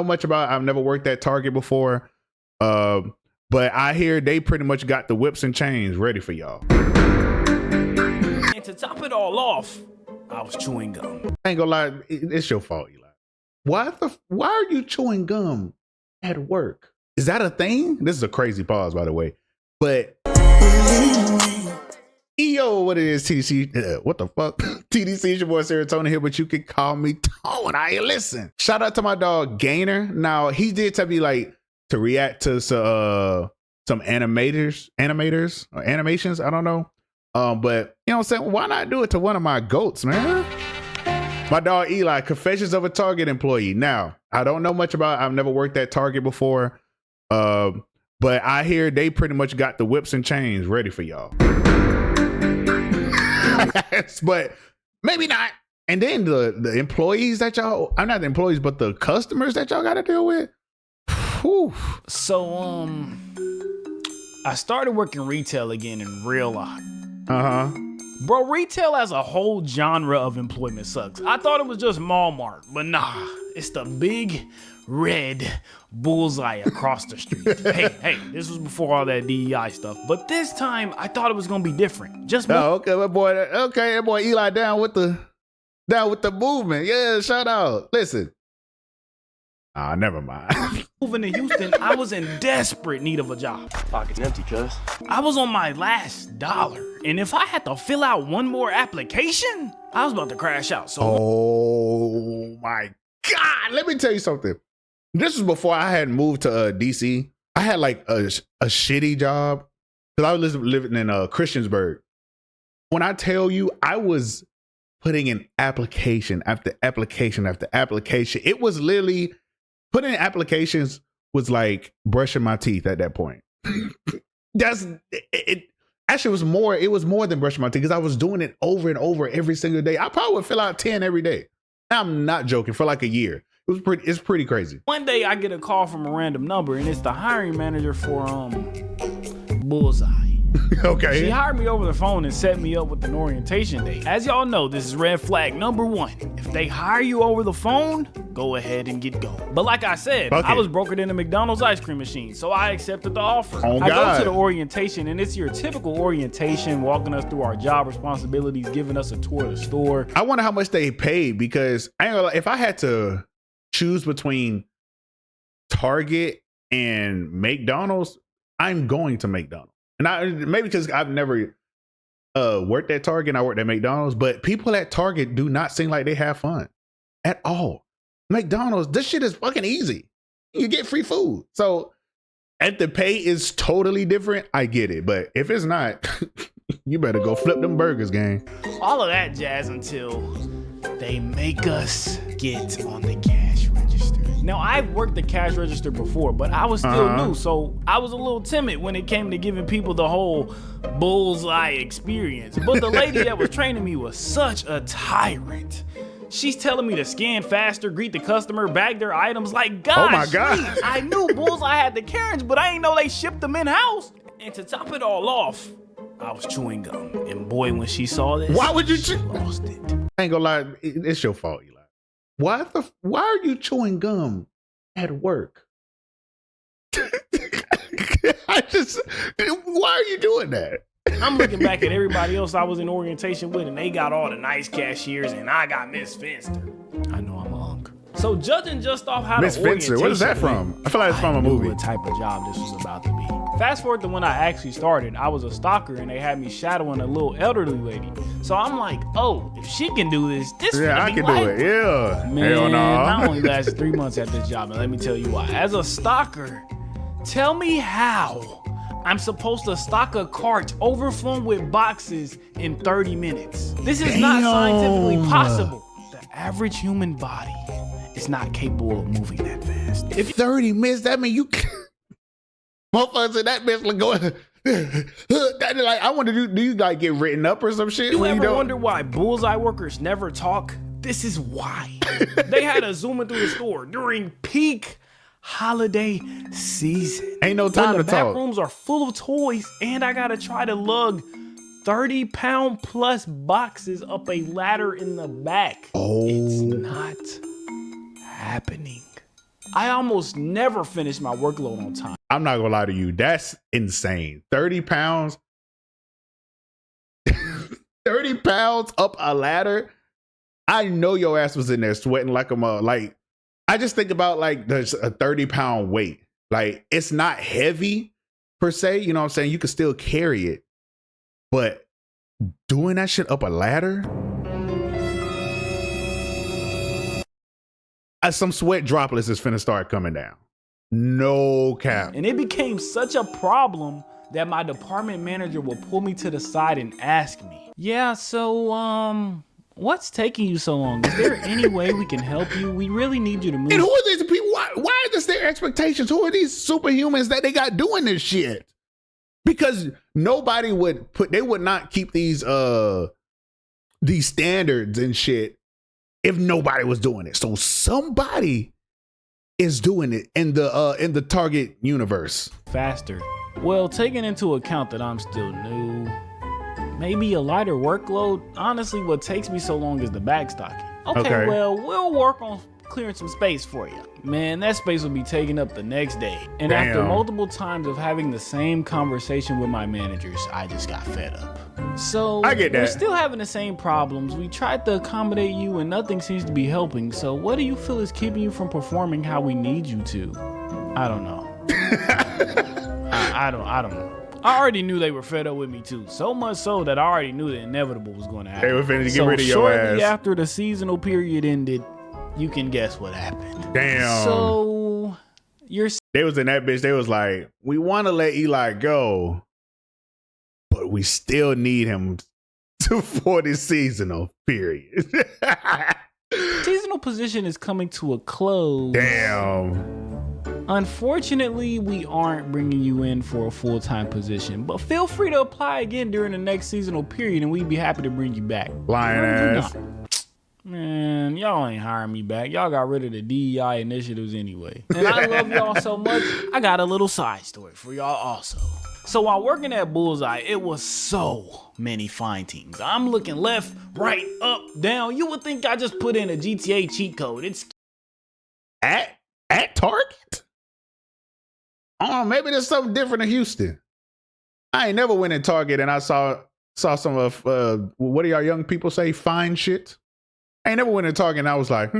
Much about I've never worked at Target before, but I hear they pretty much got the whips and chains ready for y'all. And to top it all off, I was chewing gum. I ain't gonna lie, it's your fault, Eli. Why are you chewing gum at work? Is that a thing? This is a crazy pause, by the way. But yo, what it is, TDC? What the fuck? TDC is your boy Srotonn here, but you can call me Tone. Listen. Shout out to my dog Gainer. Now he did tell me like to react to some animators or animations. I don't know. But you know what I'm saying? Why not do it to one of my goats, man? My dog Eli, confessions of a Target employee. Now, I don't know much about I've never worked at Target before. But I hear they pretty much got the whips and chains ready for y'all. But maybe not. And then the employees that y'all, I'm not the employees, but the customers that y'all got to deal with. Whew. So, I started working retail again in real life. Bro, retail as a whole genre of employment sucks. I thought it was just Walmart, but nah, it's the big red bullseye across the street. hey, this was before all that DEI stuff, but this time I thought it was gonna be different. Just okay, that boy Eli down with the movement. Yeah, shout out. Listen. Never mind. Moving to Houston, I was in desperate need of a job. Pockets empty, cuz. I was on my last dollar, and if I had to fill out one more application, I was about to crash out. So, oh my God, let me tell you something. This was before I had moved to DC. I had like a shitty job because I was living in Christiansburg. When I tell you, I was putting in application after application after application. It was literally putting in applications was like brushing my teeth at that point. It actually was more. It was more than brushing my teeth because I was doing it over and over every single day. I probably would fill out 10 every day. I'm not joking, for like a year. It's pretty crazy. One day I get a call from a random number and it's the hiring manager for Bullseye. Okay. She hired me over the phone and set me up with an orientation day. As y'all know, this is red flag number 1. If they hire you over the phone, go ahead and get going. But like I said, I was brokered in a McDonald's ice cream machine, so I accepted the offer. Oh, I go to the orientation, and it's your typical orientation, walking us through our job responsibilities, giving us a tour of the store. I wonder how much they paid, because I ain't gonna lie, if I had to choose between Target and McDonald's, I'm going to McDonald's. And maybe because I've never worked at Target and I worked at McDonald's, but people at Target do not seem like they have fun at all. McDonald's, this shit is fucking easy. You get free food. So if the pay is totally different, I get it. But if it's not, you better go flip them burgers, gang. All of that jazz until they make us get on the cash register. Now, I've worked the cash register before, but I was still new, so I was a little timid when it came to giving people the whole bullseye experience. But the lady that was training me was such a tyrant. She's telling me to scan faster, greet the customer, bag their items. Like, gosh, oh my God. I knew Bullseye had the Karens, but I ain't know they shipped them in-house. And to top it all off, I was chewing gum. And boy, when she saw this, why would you she lost it. I ain't gonna lie, it's your fault, Eli. Why are you chewing gum at work? Why are you doing that? I'm looking back at everybody else I was in orientation with, and they got all the nice cashiers, and I got Miss Finster. I know I'm a hunk. So judging just off how Miss the Finster, orientation what is that from? I feel like it's from a movie. What type of job this was about to be. Fast forward to when I actually started, I was a stalker, and they had me shadowing a little elderly lady. So I'm like, oh, if she can do this, I can do it. Yeah. Man, hell no. I only lasted 3 months at this job, and let me tell you why. As a stalker, tell me how I'm supposed to stock a cart overflowing with boxes in 30 minutes. This is not scientifically possible. The average human body is not capable of moving that fast. If 30 minutes, that means you motherfuckers in that bitch like going like, I wonder, do you like get written up or some shit? You ever wonder why Bullseye workers never talk? This is why. They had to zoom into the store during peak holiday season. Ain't no time to talk. talk. The bathrooms are full of toys, and I gotta try to lug 30-pound plus boxes up a ladder in the back. Oh. It's not happening. I almost never finish my workload on time. I'm not gonna lie to you. That's insane. 30 pounds. 30 pounds up a ladder. I know your ass was in there sweating like a mug. Like, I just think about like there's a 30-pound weight. Like, it's not heavy per se. You know what I'm saying? You can still carry it. But doing that shit up a ladder, some sweat droplets is finna start coming down. No cap. And it became such a problem that my department manager would pull me to the side and ask me, yeah, so, what's taking you so long? Is there any way we can help you? We really need you to move. And who are these people? Why are this their expectations? Who are these superhumans that they got doing this shit? Because nobody would not keep these standards and shit if nobody was doing it. So somebody is doing it in the target universe. Faster. Well, taking into account that I'm still new, maybe a lighter workload. Honestly, what takes me so long is the backstocking. Okay, well, we'll work on clearing some space for you. Man, that space will be taken up the next day. And after multiple times of having the same conversation with my managers, I just got fed up. So I get that. We're still having the same problems. We tried to accommodate you and nothing seems to be helping. So what do you feel is keeping you from performing how we need you to? I don't know. I don't know. I already knew they were fed up with me too. So much so that I already knew the inevitable was going to happen. They were finna get rid of your ass. Shortly after the seasonal period ended, you can guess what happened. Damn. So they was in that bitch. They was like, we want to let Eli go, but we still need him for this seasonal period. Seasonal position is coming to a close. Damn. Unfortunately, we aren't bringing you in for a full-time position, but feel free to apply again during the next seasonal period and we'd be happy to bring you back. Lying ass. Man, y'all ain't hiring me back. Y'all got rid of the DEI initiatives anyway. And I love y'all so much, I got a little side story for y'all also. So while working at Bullseye, it was so many fine teams. I'm looking left, right, up, down. You would think I just put in a GTA cheat code. It's at Target? Oh, maybe there's something different in Houston. I ain't never went in Target and I saw some of what do y'all young people say? Fine shit. I ain't never went in Target and I was like,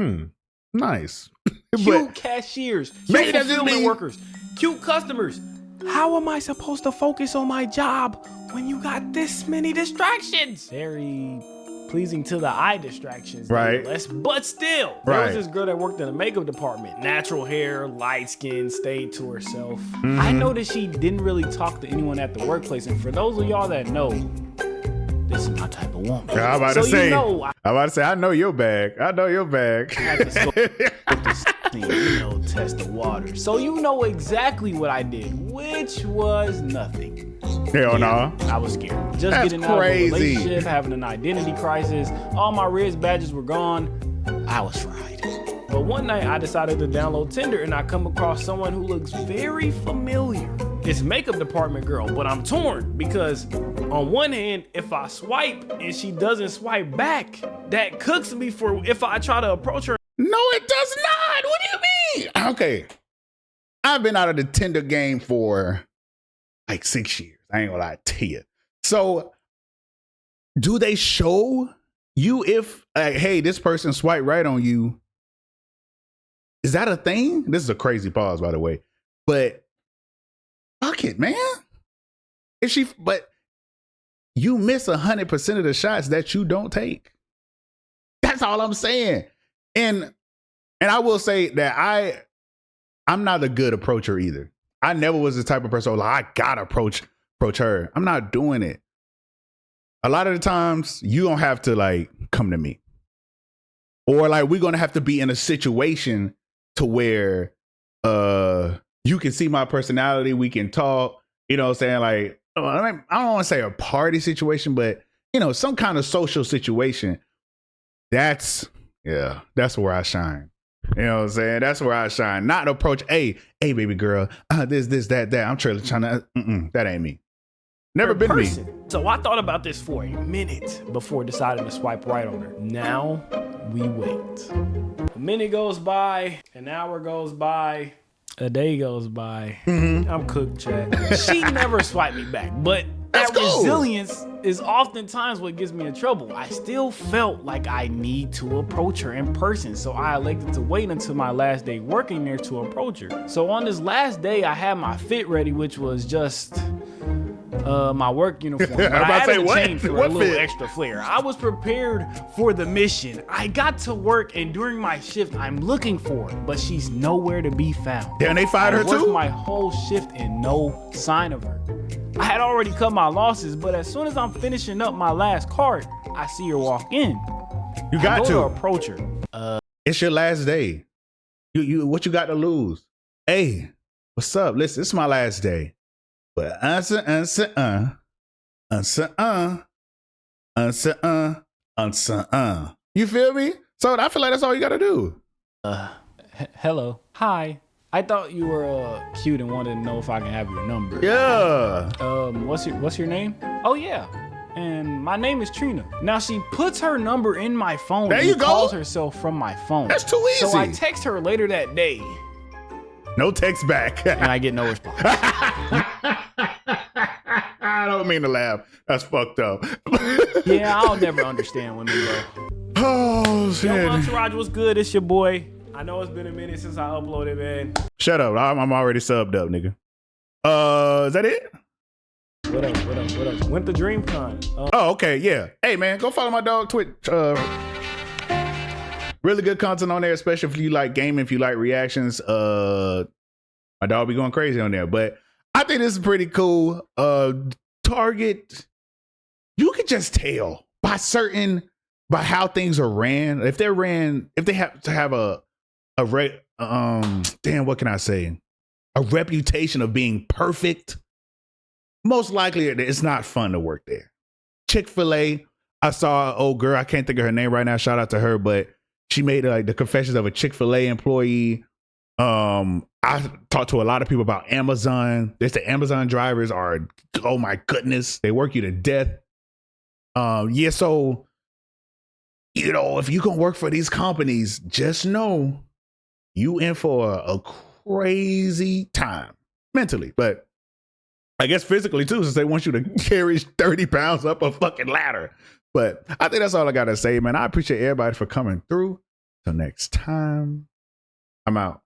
nice. Cute cashiers, cute fulfillment workers, cute customers. How am I supposed to focus on my job when you got this many distractions? Very pleasing to the eye distractions, right? But still, there was this girl that worked in the makeup department. Natural hair, light skin, stayed to herself. I noticed she didn't really talk to anyone at the workplace. And for those of y'all that know, this is my type of woman. I'm about to say, I know your bag. I know your bag. I had to scope this thing, test the water. So you know exactly what I did, which was nothing. Hell no. I was scared. Just getting out of a relationship, having an identity crisis. All my Riz badges were gone. I was fried. But one night I decided to download Tinder and I come across someone who looks very familiar. It's makeup department girl, but I'm torn because on one hand, if I swipe and she doesn't swipe back, that cooks me for if I try to approach her. No, it does not. What do you mean? Okay. I've been out of the Tinder game for like 6 years. I ain't gonna lie to you. So do they show you if, hey, this person swiped right on you? Is that a thing? This is a crazy pause, by the way. But fuck it, man. But you miss 100% of the shots that you don't take. That's all I'm saying. And I will say that I'm not a good approacher either. I never was the type of person like, I gotta approach her. I'm not doing it. A lot of the times you don't have to like come to me. Or like we're gonna have to be in a situation to where you can see my personality, we can talk, you know what I'm saying? Like, I don't want to say a party situation, but some kind of social situation. That's where I shine. You know what I'm saying? That's where I shine. Not approach, hey baby girl, this, that. I'm trying to, that ain't me. Never been me. So I thought about this for a minute before deciding to swipe right on her. Now we wait. A minute goes by, an hour goes by, a day goes by. I'm cooked, chat. She never swiped me back, but that resilience is oftentimes what gets me in trouble. I still felt like I need to approach her in person, so I elected to wait until my last day working there to approach her. So on this last day, I had my fit ready, which was just my work uniform. But I had to change for a little extra flair. I was prepared for the mission. I got to work, and during my shift, I'm looking for her, but she's nowhere to be found. And they fired her too? I worked my whole shift and no sign of her. I had already cut my losses, but as soon as I'm finishing up my last cart, I see her walk in. You got to approach her. It's your last day. You what you got to lose? Hey, what's up? Listen, it's my last day. But you feel me? So I feel like that's all you gotta do. Hello. Hi. I thought you were cute and wanted to know if I can have your number. Yeah. What's your name? Oh yeah. And my name is Trina. Now she puts her number in my phone and calls herself from my phone. That's too easy. So I text her later that day. No text back. And I get no response. I don't mean to laugh. That's fucked up. Yeah, I'll never understand women, bro. Oh, shit. Yo, Entourage, what's good? It's your boy. I know it's been a minute since I uploaded, man. Shut up. I'm already subbed up, nigga. Is that it? What else? Went to DreamCon. Oh, okay, yeah. Hey, man, go follow my dog Twitch. Really good content on there, especially if you like gaming, if you like reactions. My dog be going crazy on there. But I think this is pretty cool. Target, you can just tell by how things are ran. If they have to have what can I say? A reputation of being perfect. Most likely it's not fun to work there. Chick-fil-A, I saw an old girl, I can't think of her name right now. Shout out to her, but she made like the confessions of a Chick-fil-A employee. I talked to a lot of people about Amazon. They say Amazon drivers are, oh my goodness, they work you to death. Yeah, so you know, if you can work for these companies, just know you in for a crazy time mentally, but I guess physically too, since they want you to carry 30 pounds up a fucking ladder. But I think that's all I gotta say, man. I appreciate everybody for coming through. Till next time, I'm out.